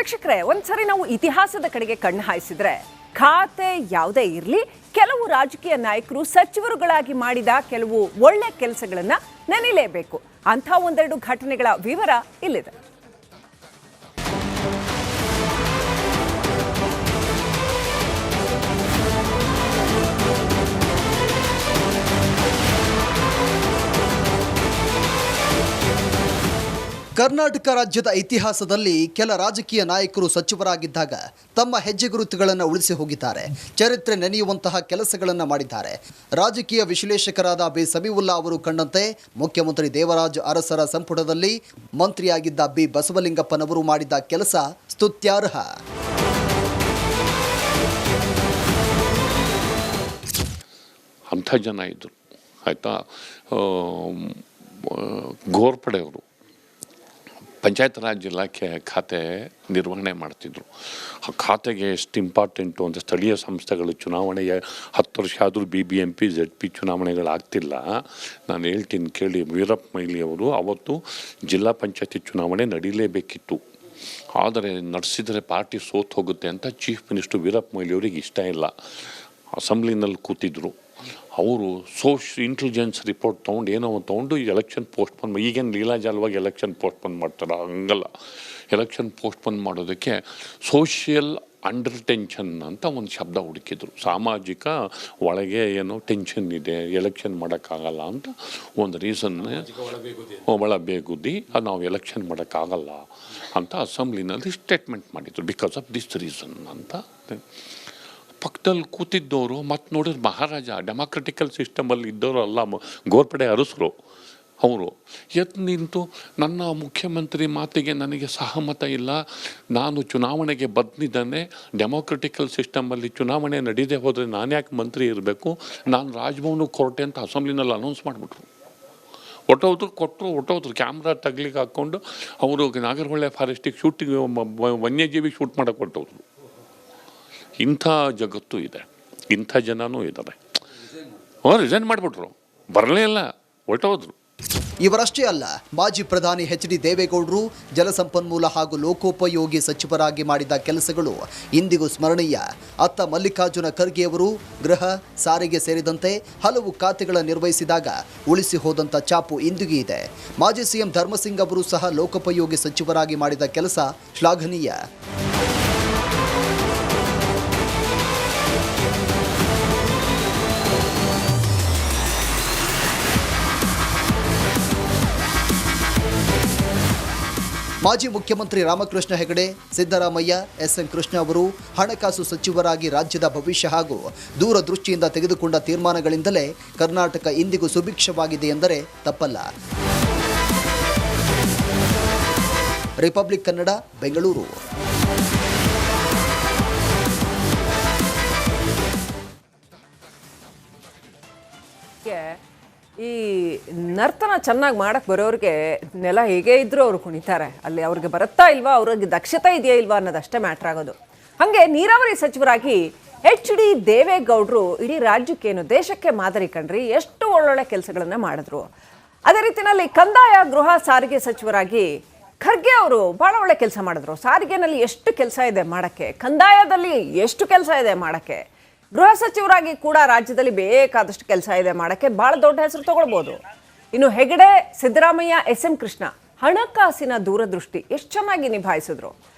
ವೀಕ್ಷಕರೇ, ಒಂದ್ಸರಿ ನಾವು ಇತಿಹಾಸದ ಕಡೆಗೆ ಕಣ್ಣು ಹಾಯಿಸಿದ್ರೆ ಖಾತೆ ಯಾವುದೇ ಇರಲಿ, ಕೆಲವು ರಾಜಕೀಯ ನಾಯಕರು ಸಚಿವರುಗಳಾಗಿ ಮಾಡಿದ ಕೆಲವು ಒಳ್ಳೆ ಕೆಲಸಗಳನ್ನ ನೆನೆಯಲೇಬೇಕು. ಅಂಥ ಒಂದೆರಡು ಘಟನೆಗಳ ವಿವರ ಇಲ್ಲಿದೆ. ಕರ್ನಾಟಕ ರಾಜ್ಯದ ಇತಿಹಾಸದಲ್ಲಿ ಕೆಲ ರಾಜಕೀಯ ನಾಯಕರು ಸಚಿವರಾಗಿದ್ದಾಗ ತಮ್ಮ ಹೆಜ್ಜೆಗುರುತುಗಳನ್ನು ಉಳಿಸಿ ಹೋಗಿದ್ದಾರೆ. ಚರಿತ್ರೆ ನೆನೆಯುವಂತಹ ಕೆಲಸಗಳನ್ನು ಮಾಡಿದ್ದಾರೆ. ರಾಜಕೀಯ ವಿಶ್ಲೇಷಕರಾದ ಬಿ ಸಮೀವುಲ್ಲಾ ಅವರು ಕಂಡಂತೆ ಮುಖ್ಯಮಂತ್ರಿ ದೇವರಾಜ ಅರಸರ ಸಂಪುಟದಲ್ಲಿ ಮಂತ್ರಿಯಾಗಿದ್ದ ಬಿ ಬಸವಲಿಂಗಪ್ಪನವರು ಮಾಡಿದ ಕೆಲಸ ಸ್ತುತ್ಯಾರ್ಹ. ಅಂಥ ಜನ ಇದ್ದರು, ಆಯಿತಾ. ಗೋರ್ಪಡೆ ಅವರು ಪಂಚಾಯತ್ ರಾಜ್ ಇಲಾಖೆ ಖಾತೆ ನಿರ್ವಹಣೆ ಮಾಡ್ತಿದ್ರು. ಆ ಖಾತೆಗೆ ಎಷ್ಟು ಇಂಪಾರ್ಟೆಂಟು ಅಂತ ಸ್ಥಳೀಯ ಸಂಸ್ಥೆಗಳು ಚುನಾವಣೆಯ 10 ವರ್ಷ ಆದರೂ BBMP ZP ಚುನಾವಣೆಗಳಾಗ್ತಿಲ್ಲ. ನಾನು ಹೇಳ್ತೀನಿ ಕೇಳಿ. ವೀರಪ್ಪ ಮೊಯ್ಲಿ ಅವರು ಅವತ್ತು ಜಿಲ್ಲಾ ಪಂಚಾಯತಿ ಚುನಾವಣೆ ನಡೀಲೇಬೇಕಿತ್ತು, ಆದರೆ ನಡೆಸಿದರೆ ಪಾರ್ಟಿ ಸೋತು ಹೋಗುತ್ತೆ ಅಂತ ಚೀಫ್ ಮಿನಿಸ್ಟರ್ ವೀರಪ್ಪ ಮೊಯ್ಲಿ ಅವರಿಗೆ ಇಷ್ಟ ಇಲ್ಲ. ಅಸೆಂಬ್ಲಿನಲ್ಲಿ ಕೂತಿದ್ರು. ಅವರು ಇಂಟೆಲಿಜೆನ್ಸ್ ರಿಪೋರ್ಟ್ ತೊಗೊಂಡು ಏನೋ ತೊಗೊಂಡು ಎಲೆಕ್ಷನ್ ಪೋಸ್ಟ್ಪೋನ್. ಈಗೇನು ಲೀಲಾಜಾಲವಾಗಿ ಎಲೆಕ್ಷನ್ ಪೋಸ್ಟ್ಪೋನ್ ಮಾಡ್ತಾರೆ, ಹಂಗಲ್ಲ. ಎಲೆಕ್ಷನ್ ಪೋಸ್ಟ್ಪೋನ್ ಮಾಡೋದಕ್ಕೆ ಸೋಷಿಯಲ್ ಅಂಡರ್ ಟೆನ್ಷನ್ ಅಂತ ಒಂದು ಶಬ್ದ ಹುಡುಕಿದ್ರು. ಸಾಮಾಜಿಕ ಒಳಗೆ ಏನೋ ಟೆನ್ಷನ್ ಇದೆ, ಎಲೆಕ್ಷನ್ ಮಾಡೋಕ್ಕಾಗಲ್ಲ ಅಂತ ಒಂದು ರೀಸನ್, ಒಳಬೇಗುದಿ, ಅದು ನಾವು ಎಲೆಕ್ಷನ್ ಮಾಡೋಕ್ಕಾಗಲ್ಲ ಅಂತ ಅಸೆಂಬ್ಲಿನಲ್ಲಿ ಸ್ಟೇಟ್ಮೆಂಟ್ ಮಾಡಿದ್ರು. ಬಿಕಾಸ್ ಆಫ್ ದಿಸ್ ರೀಸನ್ ಅಂತ. ಪಕ್ಕದಲ್ಲಿ ಕೂತಿದ್ದವರು ಮತ್ತು ನೋಡಿದ್ರೆ ಮಹಾರಾಜ, ಡೆಮಾಕ್ರೆಟಿಕಲ್ ಸಿಸ್ಟಮಲ್ಲಿ ಇದ್ದವರು ಅಲ್ಲ, ಗೋರ್ಪಡೆ ಅರಸರು. ಅವರು ಎದ್ದು ನಿಂತು, ನನ್ನ ಮುಖ್ಯಮಂತ್ರಿ ಮಾತಿಗೆ ನನಗೆ ಸಹಮತ ಇಲ್ಲ, ನಾನು ಚುನಾವಣೆಗೆ ಬಂದಿದ್ದಾನೆ, ಡೆಮಾಕ್ರೆಟಿಕಲ್ ಸಿಸ್ಟಮಲ್ಲಿ ಚುನಾವಣೆ ನಡೀದೇ ಹೋದರೆ ನಾನು ಯಾಕೆ ಮಂತ್ರಿ ಇರಬೇಕು, ನಾನು ರಾಜಭವನಕ್ಕೆ ಹೊರಟೆ ಅಂತ ಅಸೆಂಬ್ಲಿನಲ್ಲಿ ಅನೌನ್ಸ್ ಮಾಡಿಬಿಟ್ರು. ಹೊಟ್ಟೋದ್ರು ಕ್ಯಾಮ್ರಾ ತಗ್ಲಿಕ್ಕೆ ಹಾಕ್ಕೊಂಡು ಅವರು ನಾಗರಹೊಳೆ ಫಾರೆಸ್ಟಿಗೆ ಶೂಟಿಂಗ್, ವನ್ಯಜೀವಿ ಶೂಟ್ ಮಾಡೋಕ್ಕೆ ಹೊಟ್ಟೋದ್ರು. ಇಂಥ ಜಗತ್ತು ಇದೆ, ಇಂಥ ಜನನೂ ಇದ್ದಾರೆ. ರಿಸೈನ್ ಮಾಡಿಬಿಟ್ರು, ಬರಲೇ ಇಲ್ಲ, ಹೊರಟೋದ್ರು. ಇವರಷ್ಟೇ ಅಲ್ಲ, ಮಾಜಿ ಪ್ರಧಾನಿ HD ದೇವೇಗೌಡರು ಜಲಸಂಪನ್ಮೂಲ ಹಾಗೂ ಲೋಕೋಪಯೋಗಿ ಸಚಿವರಾಗಿ ಮಾಡಿದ ಕೆಲಸಗಳು ಇಂದಿಗೂ ಸ್ಮರಣೀಯ. ಅತ್ತ ಮಲ್ಲಿಕಾರ್ಜುನ ಖರ್ಗೆಯವರು ಗೃಹ, ಸಾರಿಗೆ ಸೇರಿದಂತೆ ಹಲವು ಖಾತೆಗಳ ನಿರ್ವಹಿಸಿದಾಗ ಉಳಿಸಿ ಹೋದಂಥ ಛಾಪು ಇಂದಿಗೂ ಇದೆ. ಮಾಜಿ CM ಧರ್ಮಸಿಂಗ್ ಅವರು ಸಹ ಲೋಕೋಪಯೋಗಿ ಸಚಿವರಾಗಿ ಮಾಡಿದ ಕೆಲಸ ಶ್ಲಾಘನೀಯ. ಮಾಜಿ ಮುಖ್ಯಮಂತ್ರಿ ರಾಮಕೃಷ್ಣ ಹೆಗಡೆ, ಸಿದ್ದರಾಮಯ್ಯ, SM ಕೃಷ್ಣ ಅವರು ಹಣಕಾಸು ಸಚಿವರಾಗಿ ರಾಜ್ಯದ ಭವಿಷ್ಯ ಹಾಗೂ ದೂರದೃಷ್ಟಿಯಿಂದ ತೆಗೆದುಕೊಂಡ ತೀರ್ಮಾನಗಳಿಂದಲೇ ಕರ್ನಾಟಕ ಇಂದಿಗೂ ಸುಭಿಕ್ಷವಾಗಿದೆ ಎಂದರೆ ತಪ್ಪಲ್ಲ. ರಿಪಬ್ಲಿಕ್ ಕನ್ನಡ, ಬೆಂಗಳೂರು. ಈ ನರ್ತನ ಚೆನ್ನಾಗಿ ಮಾಡಕ್ಕೆ ಬರೋರಿಗೆ ನೆಲ ಹೇಗೆ ಇದ್ರೂ ಅವ್ರು ಕುಣಿತಾರೆ. ಅಲ್ಲಿ ಅವ್ರಿಗೆ ಬರುತ್ತಾ ಇಲ್ವಾ, ಅವ್ರಿಗೆ ದಕ್ಷತೆ ಇದೆಯಾ ಇಲ್ವಾ ಅನ್ನೋದಷ್ಟೇ ಮ್ಯಾಟ್ರ್ ಆಗೋದು. ಹಾಗೆ ನೀರಾವರಿ ಸಚಿವರಾಗಿ HD ದೇವೇಗೌಡರು ಇಡೀ ರಾಜ್ಯಕ್ಕೇನು ದೇಶಕ್ಕೆ ಮಾದರಿ ಕಂಡ್ರಿ. ಎಷ್ಟು ಒಳ್ಳೊಳ್ಳೆ ಕೆಲಸಗಳನ್ನ ಮಾಡಿದ್ರು. ಅದೇ ರೀತಿಯಲ್ಲಿ ಕಂದಾಯ, ಗೃಹ, ಸಾರಿಗೆ ಸಚಿವರಾಗಿ ಖರ್ಗೆ ಅವರು ಭಾಳ ಒಳ್ಳೆ ಕೆಲಸ ಮಾಡಿದ್ರು. ಸಾರಿಗೆನಲ್ಲಿ ಎಷ್ಟು ಕೆಲಸ ಇದೆ ಮಾಡೋಕ್ಕೆ, ಕಂದಾಯದಲ್ಲಿ ಎಷ್ಟು ಕೆಲಸ ಇದೆ ಮಾಡೋಕ್ಕೆ, ಗೃಹ ಸಚಿವರಾಗಿ ಕೂಡ ರಾಜ್ಯದಲ್ಲಿ ಬೇಕಾದಷ್ಟು ಕೆಲಸ ಇದೆ ಮಾಡೋಕ್ಕೆ, ಭಾಳ ದೊಡ್ಡ ಹೆಸರು ತಗೊಳ್ಬೋದು. ಇನ್ನು ಹೆಗಡೆ, ಸಿದ್ದರಾಮಯ್ಯ, SM ಕೃಷ್ಣ ಹಣಕಾಸಿನ ದೂರದೃಷ್ಟಿ ಎಷ್ಟು ಚೆನ್ನಾಗಿ ನಿಭಾಯಿಸಿದ್ರು.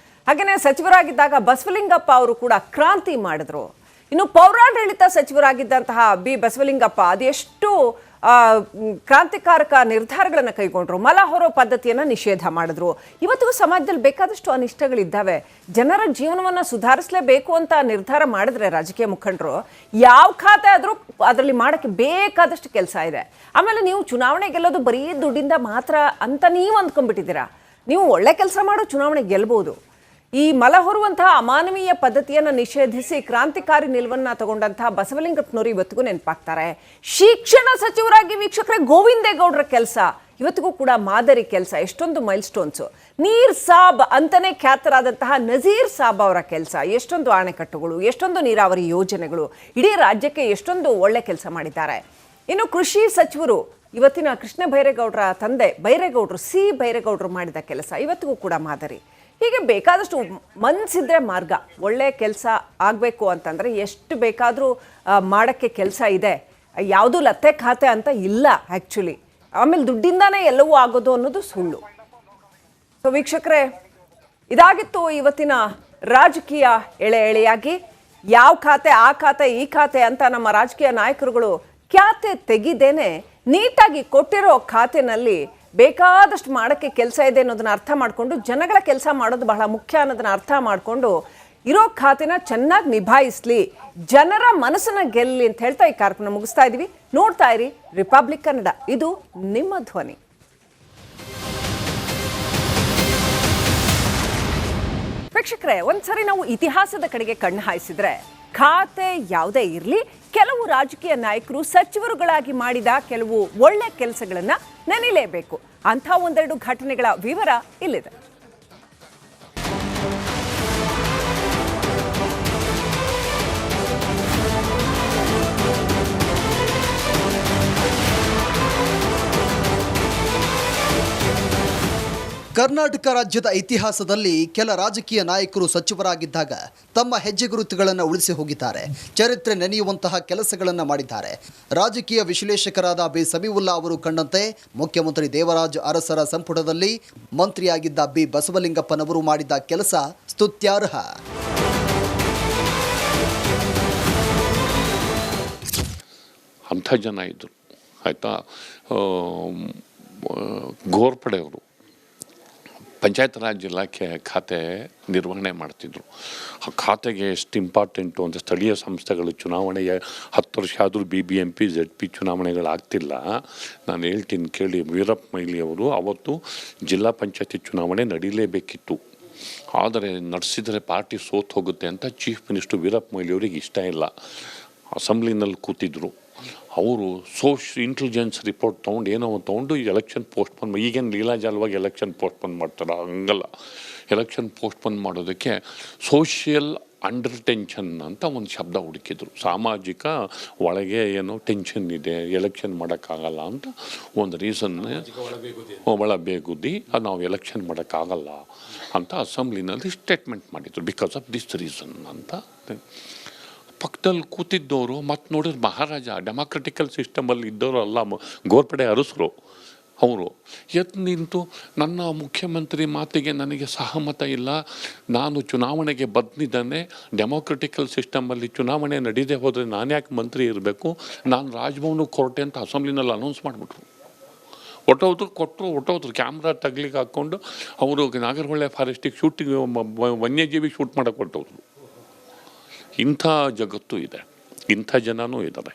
ಹಾಗೆಯೇ ಸಚಿವರಾಗಿದ್ದಾಗ ಬಸವಲಿಂಗಪ್ಪ ಅವರು ಕೂಡ ಕ್ರಾಂತಿ ಮಾಡಿದ್ರು. ಇನ್ನು ಪೌರಾಡಳಿತ ಸಚಿವರಾಗಿದ್ದಂತಹ ಬಿ ಬಸವಲಿಂಗಪ್ಪ ಅದೆಷ್ಟು ಕ್ರಾಂತಿಕಾರಕ ನಿರ್ಧಾರಗಳನ್ನು ಕೈಗೊಂಡ್ರು. ಮಲ ಹೊರೋ ಪದ್ಧತಿಯನ್ನು ನಿಷೇಧ ಮಾಡಿದ್ರು. ಇವತ್ತಿಗೂ ಸಮಾಜದಲ್ಲಿ ಬೇಕಾದಷ್ಟು ಅನಿಷ್ಟಗಳಿದ್ದಾವೆ. ಜನರ ಜೀವನವನ್ನು ಸುಧಾರಿಸಲೇಬೇಕು ಅಂತ ನಿರ್ಧಾರ ಮಾಡಿದ್ರೆ ರಾಜಕೀಯ ಮುಖಂಡರು ಯಾವ ಖಾತೆ ಆದರೂ ಅದರಲ್ಲಿ ಮಾಡೋಕ್ಕೆ ಬೇಕಾದಷ್ಟು ಕೆಲಸ ಇದೆ. ಆಮೇಲೆ ನೀವು ಚುನಾವಣೆ ಗೆಲ್ಲೋದು ಬರೀ ದುಡ್ಡಿಂದ ಮಾತ್ರ ಅಂತ ನೀವು ಅಂದ್ಕೊಂಡ್ಬಿಟ್ಟಿದ್ದೀರಾ. ನೀವು ಒಳ್ಳೆ ಕೆಲಸ ಮಾಡೋ ಚುನಾವಣೆ ಗೆಲ್ಬೋದು. ಈ ಮಲ ಹೊರುವಂತಹ ಅಮಾನವೀಯ ಪದ್ಧತಿಯನ್ನು ನಿಷೇಧಿಸಿ ಕ್ರಾಂತಿಕಾರಿ ನಿಲುವನ್ನ ತಗೊಂಡಂತಹ ಬಸವಲಿಂಗಪ್ಪನವರು ಇವತ್ತಿಗೂ ನೆನಪಾಗ್ತಾರೆ. ಶಿಕ್ಷಣ ಸಚಿವರಾಗಿ ವೀಕ್ಷಕರೇ ಗೋವಿಂದೇಗೌಡರ ಕೆಲಸ ಇವತ್ತಿಗೂ ಕೂಡ ಮಾದರಿ ಕೆಲಸ. ಎಷ್ಟೊಂದು ಮೈಲ್ ಸ್ಟೋನ್ಸು. ನೀರ್ ಸಾಬ್ ಅಂತಾನೆ ಖ್ಯಾತರಾದಂತಹ ನಜೀರ್ ಸಾಬ್ ಅವರ ಕೆಲಸ, ಎಷ್ಟೊಂದು ಅಣೆಕಟ್ಟುಗಳು, ಎಷ್ಟೊಂದು ನೀರಾವರಿ ಯೋಜನೆಗಳು, ಇಡೀ ರಾಜ್ಯಕ್ಕೆ ಎಷ್ಟೊಂದು ಒಳ್ಳೆ ಕೆಲಸ ಮಾಡಿದ್ದಾರೆ. ಇನ್ನು ಕೃಷಿ ಸಚಿವರು ಇವತ್ತಿನ ಕೃಷ್ಣ ಬೈರೇಗೌಡರ ತಂದೆ ಬೈರೇಗೌಡರು, C ಬೈರೇಗೌಡರು ಮಾಡಿದ ಕೆಲಸ ಇವತ್ತಿಗೂ ಕೂಡ ಮಾದರಿ. ಹೀಗೆ ಬೇಕಾದಷ್ಟು ಮನಸ್ಸಿದ್ರೆ ಮಾರ್ಗ. ಒಳ್ಳೆ ಕೆಲಸ ಆಗಬೇಕು ಅಂತಂದರೆ ಎಷ್ಟು ಬೇಕಾದರೂ ಮಾಡೋಕ್ಕೆ ಕೆಲಸ ಇದೆ. ಯಾವುದೂ ಲತ್ತೆ ಖಾತೆ ಅಂತ ಇಲ್ಲ ಆ್ಯಕ್ಚುಲಿ. ಆಮೇಲೆ ದುಡ್ಡಿಂದಾನೇ ಎಲ್ಲವೂ ಆಗೋದು ಅನ್ನೋದು ಸುಳ್ಳು. ಸೊ ವೀಕ್ಷಕರೇ, ಇದಾಗಿತ್ತು ಇವತ್ತಿನ ರಾಜಕೀಯ ಎಳೆಯಾಗಿ. ಯಾವ ಖಾತೆ, ಆ ಖಾತೆ, ಈ ಖಾತೆ ಅಂತ ನಮ್ಮ ರಾಜಕೀಯ ನಾಯಕರುಗಳು ಖ್ಯಾತೆ ತೆಗಿದೇನೆ ನೀಟಾಗಿ ಕೊಟ್ಟಿರೋ ಖಾತೆನಲ್ಲಿ ಬೇಕಾದಷ್ಟು ಮಾಡೋಕ್ಕೆ ಕೆಲಸ ಇದೆ ಅನ್ನೋದನ್ನ ಅರ್ಥ ಮಾಡಿಕೊಂಡು, ಜನಗಳ ಕೆಲಸ ಮಾಡೋದು ಬಹಳ ಮುಖ್ಯ ಅನ್ನೋದನ್ನ ಅರ್ಥ ಮಾಡಿಕೊಂಡು ಇರೋ ಖಾತೆನ ಚೆನ್ನಾಗಿ ನಿಭಾಯಿಸಲಿ, ಜನರ ಮನಸ್ಸನ್ನ ಗೆಲ್ಲಿ ಅಂತ ಹೇಳ್ತಾ ಈ ಕಾರ್ಯಕ್ರಮ ಮುಗಿಸ್ತಾ ಇದ್ದೀವಿ. ನೋಡ್ತಾ ಇರಿ ರಿಪಬ್ಲಿಕ್ ಕನ್ನಡ, ಇದು ನಿಮ್ಮ ಧ್ವನಿ. ವೀಕ್ಷಕರೇ, ಒಂದ್ಸರಿ ನಾವು ಇತಿಹಾಸದ ಕಡೆಗೆ ಕಣ್ಣು ಹಾಯಿಸಿದ್ರೆ, ಖಾತೆ ಯಾವುದೇ ಇರಲಿ, ಕೆಲವು ರಾಜಕೀಯ ನಾಯಕರು ಸಚಿವರುಗಳಾಗಿ ಮಾಡಿದ ಕೆಲವು ಒಳ್ಳೆ ಕೆಲಸಗಳನ್ನ ನೆನಲೇಬೇಕು. ಅಂಥ ಒಂದೆರಡು ಘಟನೆಗಳ ವಿವರ ಇಲ್ಲಿದೆ. ಕರ್ನಾಟಕ ರಾಜ್ಯದ ಇತಿಹಾಸದಲ್ಲಿ ಕೆಲ ರಾಜಕೀಯ ನಾಯಕರು ಸಚಿವರಾಗಿದ್ದಾಗ ತಮ್ಮ ಹೆಜ್ಜೆಗುರುತುಗಳನ್ನು ಉಳಿಸಿ ಹೋಗಿದ್ದಾರೆ. ಚರಿತ್ರೆ ನೆನೆಯುವಂತಹ ಕೆಲಸಗಳನ್ನು ಮಾಡಿದ್ದಾರೆ. ರಾಜಕೀಯ ವಿಶ್ಲೇಷಕರಾದ ಬಿ ಸಮೀವುಲ್ಲಾ ಅವರು ಕಂಡಂತೆ ಮುಖ್ಯಮಂತ್ರಿ ದೇವರಾಜ ಅರಸರ ಸಂಪುಟದಲ್ಲಿ ಮಂತ್ರಿಯಾಗಿದ್ದ ಬಿ ಬಸವಲಿಂಗಪ್ಪನವರು ಮಾಡಿದ ಕೆಲಸ ಸ್ತುತ್ಯಾರ್ಹ. ಅಂಥ ಜನ ಇದ್ದರು, ಆಯಿತಾ. ಗೋರ್ಪಡೆಯವರು ಪಂಚಾಯತ್ ರಾಜ್ ಇಲಾಖೆ ಖಾತೆ ನಿರ್ವಹಣೆ ಮಾಡ್ತಿದ್ರು. ಆ ಖಾತೆಗೆ ಎಷ್ಟು ಇಂಪಾರ್ಟೆಂಟು ಅಂತ ಸ್ಥಳೀಯ ಸಂಸ್ಥೆಗಳು ಚುನಾವಣೆಗೆ 10 ವರ್ಷ ಆದರೂ BBMP ZP ಚುನಾವಣೆಗಳಾಗ್ತಿಲ್ಲ. ನಾನು ಹೇಳ್ತೀನಿ ಕೇಳಿ. ವೀರಪ್ಪ ಮೊಯ್ಲಿ ಅವರು ಅವತ್ತು ಜಿಲ್ಲಾ ಪಂಚಾಯತಿ ಚುನಾವಣೆ ನಡೀಲೇಬೇಕಿತ್ತು, ಆದರೆ ನಡೆಸಿದರೆ ಪಾರ್ಟಿ ಸೋತು ಹೋಗುತ್ತೆ ಅಂತ ಚೀಫ್ ಮಿನಿಸ್ಟರ್ ವೀರಪ್ಪ ಮೊಯ್ಲಿ ಅವರಿಗೆ ಇಷ್ಟ ಇಲ್ಲ. ಅಸೆಂಬ್ಲಿನಲ್ಲಿ ಕೂತಿದ್ರು. ಅವರು ಇಂಟೆಲಿಜೆನ್ಸ್ ರಿಪೋರ್ಟ್ ತೊಗೊಂಡು ಎಲೆಕ್ಷನ್ ಪೋಸ್ಟ್ಪೋನ್, ಈಗೇನು ಲೀಲಾಜಾಲವಾಗಿ ಎಲೆಕ್ಷನ್ ಪೋಸ್ಟ್ಪೋನ್ ಮಾಡ್ತಾರೆ, ಹಂಗಲ್ಲ. ಎಲೆಕ್ಷನ್ ಪೋಸ್ಟ್ಪೋನ್ ಮಾಡೋದಕ್ಕೆ ಸೋಷಿಯಲ್ ಅಂಡರ್ ಟೆನ್ಷನ್ ಅಂತ ಒಂದು ಶಬ್ದ ಹುಡುಕಿದ್ರು. ಸಾಮಾಜಿಕ ಒಳಗೆ ಏನೋ ಟೆನ್ಷನ್ ಇದೆ, ಎಲೆಕ್ಷನ್ ಮಾಡೋಕ್ಕಾಗಲ್ಲ ಅಂತ ಒಂದು ರೀಸನ್, ಒಳಬೇಗುದಿ, ನಾವು ಎಲೆಕ್ಷನ್ ಮಾಡೋಕ್ಕಾಗಲ್ಲ ಅಂತ ಅಸೆಂಬ್ಲಿನಲ್ಲಿ ಸ್ಟೇಟ್ಮೆಂಟ್ ಮಾಡಿದರು. ಬಿಕಾಸ್ ಆಫ್ ದಿಸ್ ರೀಸನ್ ಅಂತ. ಪಕ್ಕದಲ್ಲಿ ಕೂತಿದ್ದವರು ಮತ್ತು ನೋಡಿದ್ರೆ ಮಹಾರಾಜ, ಡೆಮಾಕ್ರೆಟಿಕಲ್ ಸಿಸ್ಟಮಲ್ಲಿ ಇದ್ದವರು ಅಲ್ಲ, ಗೋರ್ಪಡೆ ಅರಸರು. ಅವರು ಎದ್ದು ನಿಂತು, ನನ್ನ ಮುಖ್ಯಮಂತ್ರಿ ಮಾತಿಗೆ ನನಗೆ ಸಹಮತ ಇಲ್ಲ, ನಾನು ಚುನಾವಣೆಗೆ ಬಂದಿದ್ದಾನೆ, ಡೆಮಾಕ್ರೆಟಿಕಲ್ ಸಿಸ್ಟಮಲ್ಲಿ ಚುನಾವಣೆ ನಡೀದೇ ಹೋದರೆ ನಾನು ಯಾಕೆ ಮಂತ್ರಿ ಇರಬೇಕು, ನಾನು ರಾಜಭವನಕ್ಕೆ ಹೊರಟೆ ಅಂತ ಅಸೆಂಬ್ಲಿನಲ್ಲಿ ಅನೌನ್ಸ್ ಮಾಡಿಬಿಟ್ರು. ಹೊಟ್ಟೋದ್ರು ಕ್ಯಾಮ್ರಾ ತಗ್ಲಿಕ್ಕೆ ಹಾಕ್ಕೊಂಡು. ಅವರು ನಾಗರಹೊಳೆ ಫಾರೆಸ್ಟಿಗೆ ಶೂಟಿಂಗ್, ವನ್ಯಜೀವಿ ಶೂಟ್ ಮಾಡೋಕ್ಕೆ ಹೊಟ್ಟೋದ್ರು. ಇಂಥ ಜಗತ್ತು ಇದೆ, ಇಂಥ ಜನನೂ ಇದ್ದಾರೆ.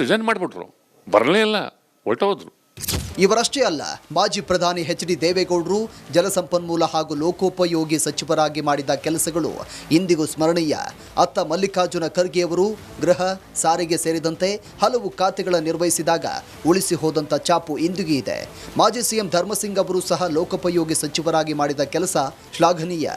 ರಿಸೈನ್ ಮಾಡಿಬಿಟ್ರು, ಬರಲೇ ಇಲ್ಲ, ಹೊರಟೋದ್ರು. ಇವರಷ್ಟೇ ಅಲ್ಲ, ಮಾಜಿ ಪ್ರಧಾನಿ HD ದೇವೇಗೌಡರು ಜಲಸಂಪನ್ಮೂಲ ಹಾಗೂ ಲೋಕೋಪಯೋಗಿ ಸಚಿವರಾಗಿ ಮಾಡಿದ ಕೆಲಸಗಳು ಇಂದಿಗೂ ಸ್ಮರಣೀಯ. ಅತ್ತ ಮಲ್ಲಿಕಾರ್ಜುನ ಖರ್ಗೆ ಅವರು ಗೃಹ, ಸಾರಿಗೆ ಸೇರಿದಂತೆ ಹಲವು ಖಾತೆಗಳ ನಿರ್ವಹಿಸಿದಾಗ ಉಳಿಸಿ ಹೋದಂಥ ಚಾಪು ಇಂದಿಗೂ ಇದೆ. ಮಾಜಿ CM ಧರ್ಮಸಿಂಗ್ ಅವರು ಸಹ ಲೋಕೋಪಯೋಗಿ ಸಚಿವರಾಗಿ ಮಾಡಿದ ಕೆಲಸ ಶ್ಲಾಘನೀಯ.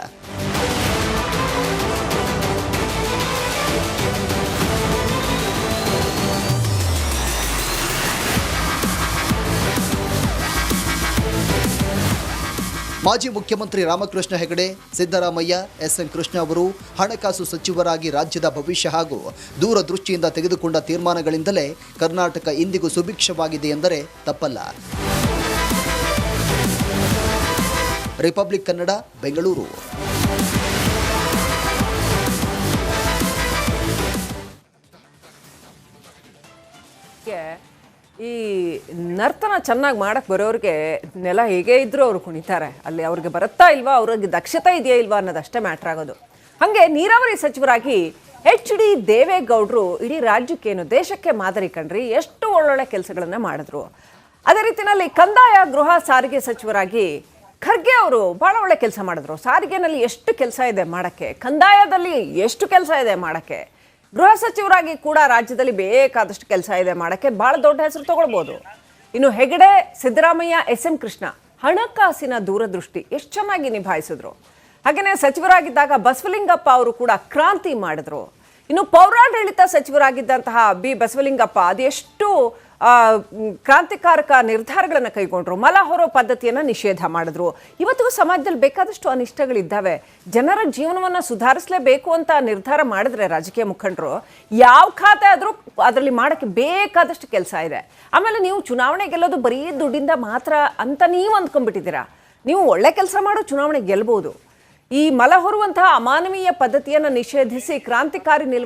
ಮಾಜಿ ಮುಖ್ಯಮಂತ್ರಿ ರಾಮಕೃಷ್ಣ ಹೆಗಡೆ, ಸಿದ್ದರಾಮಯ್ಯ, SN ಕೃಷ್ಣ ಅವರು ಹಣಕಾಸು ಸಚಿವರಾಗಿ ರಾಜ್ಯದ ಭವಿಷ್ಯ ಹಾಗೂ ದೂರದೃಷ್ಟಿಯಿಂದ ತೆಗೆದುಕೊಂಡ ತೀರ್ಮಾನಗಳಿಂದಲೇ ಕರ್ನಾಟಕ ಇಂದಿಗೂ ಸುಭಿಕ್ಷವಾಗಿದೆ ಎಂದರೆ ತಪ್ಪಲ್ಲ. ರಿಪಬ್ಲಿಕ್ ಕನ್ನಡ, ಬೆಂಗಳೂರು. ಈ ನರ್ತನ ಚೆನ್ನಾಗಿ ಮಾಡಕ್ಕೆ ಬರೋರಿಗೆ ನೆಲ ಹೇಗೆ ಇದ್ರೂ ಅವರು ಕುಣಿತಾರೆ. ಅಲ್ಲಿ ಅವ್ರಿಗೆ ಬರುತ್ತಾ ಇಲ್ವಾ, ಅವ್ರಿಗೆ ದಕ್ಷತೆ ಇದೆಯಾ ಇಲ್ವಾ ಅನ್ನೋದಷ್ಟೇ ಮ್ಯಾಟ್ರ್ ಆಗೋದು. ಹಾಗೆ ನೀರಾವರಿ ಸಚಿವರಾಗಿ HD ದೇವೇಗೌಡರು ಇಡೀ ರಾಜ್ಯಕ್ಕೇನು ದೇಶಕ್ಕೆ ಮಾದರಿ ಕಣ್ರಿ. ಎಷ್ಟು ಒಳ್ಳೊಳ್ಳೆ ಕೆಲಸಗಳನ್ನು ಮಾಡಿದ್ರು. ಅದೇ ರೀತಿಯಲ್ಲಿ ಕಂದಾಯ, ಗೃಹ, ಸಾರಿಗೆ ಸಚಿವರಾಗಿ ಖರ್ಗೆ ಅವರು ಭಾಳ ಒಳ್ಳೆ ಕೆಲಸ ಮಾಡಿದ್ರು. ಸಾರಿಗೆನಲ್ಲಿ ಎಷ್ಟು ಕೆಲಸ ಇದೆ ಮಾಡೋಕ್ಕೆ, ಕಂದಾಯದಲ್ಲಿ ಎಷ್ಟು ಕೆಲಸ ಇದೆ ಮಾಡೋಕ್ಕೆ, ಗೃಹ ಸಚಿವರಾಗಿ ಕೂಡ ರಾಜ್ಯದಲ್ಲಿ ಬೇಕಾದಷ್ಟು ಕೆಲಸ ಇದೆ ಮಾಡೋಕ್ಕೆ, ಭಾಳ ದೊಡ್ಡ ಹೆಸರು ತಗೊಳ್ಬೋದು. ಇನ್ನು ಹೆಗಡೆ, ಸಿದ್ದರಾಮಯ್ಯ, SM ಕೃಷ್ಣ ಹಣಕಾಸಿನ ದೂರದೃಷ್ಟಿ ಎಷ್ಟು ಚೆನ್ನಾಗಿ ನಿಭಾಯಿಸಿದ್ರು. ಹಾಗೆಯೇ ಸಚಿವರಾಗಿದ್ದಾಗ ಬಸವಲಿಂಗಪ್ಪ ಅವರು ಕೂಡ ಕ್ರಾಂತಿ ಮಾಡಿದ್ರು. ಇನ್ನು ಪೌರಾಡಳಿತ ಸಚಿವರಾಗಿದ್ದಂತಹ ಬಿ ಬಸವಲಿಂಗಪ್ಪ ಅದೆಷ್ಟು ಕ್ರಾಂತಿಕಾರಕ ನಿರ್ಧಾರಗಳನ್ನು ಕೈಗೊಂಡ್ರು, ಮಲ ಹೊರೋ ಪದ್ಧತಿಯನ್ನು ನಿಷೇಧ ಮಾಡಿದ್ರು. ಇವತ್ತಿಗೂ ಸಮಾಜದಲ್ಲಿ ಬೇಕಾದಷ್ಟು ಅನಿಷ್ಟಗಳಿದ್ದಾವೆ. ಜನರ ಜೀವನವನ್ನು ಸುಧಾರಿಸಲೇಬೇಕು ಅಂತ ನಿರ್ಧಾರ ಮಾಡಿದ್ರೆ ರಾಜಕೀಯ ಮುಖಂಡರು ಯಾವ ಖಾತೆ ಆದರೂ ಅದರಲ್ಲಿ ಮಾಡೋಕ್ಕೆ ಬೇಕಾದಷ್ಟು ಕೆಲಸ ಇದೆ. ಆಮೇಲೆ ನೀವು ಚುನಾವಣೆ ಗೆಲ್ಲೋದು ಬರೀ ದುಡ್ಡಿಂದ ಮಾತ್ರ ಅಂತ ನೀವು ಅಂದ್ಕೊಂಡ್ಬಿಟ್ಟಿದ್ದೀರಾ. ನೀವು ಒಳ್ಳೆ ಕೆಲಸ ಮಾಡೋ ಚುನಾವಣೆ ಗೆಲ್ಬೋದು. ಈ ಮಲ ಹೊರುವಂತಹ ಅಮಾನವೀಯ ಪದ್ಧತಿಯನ್ನು ನಿಷೇಧಿಸಿ ಕ್ರಾಂತಿಕಾರಿ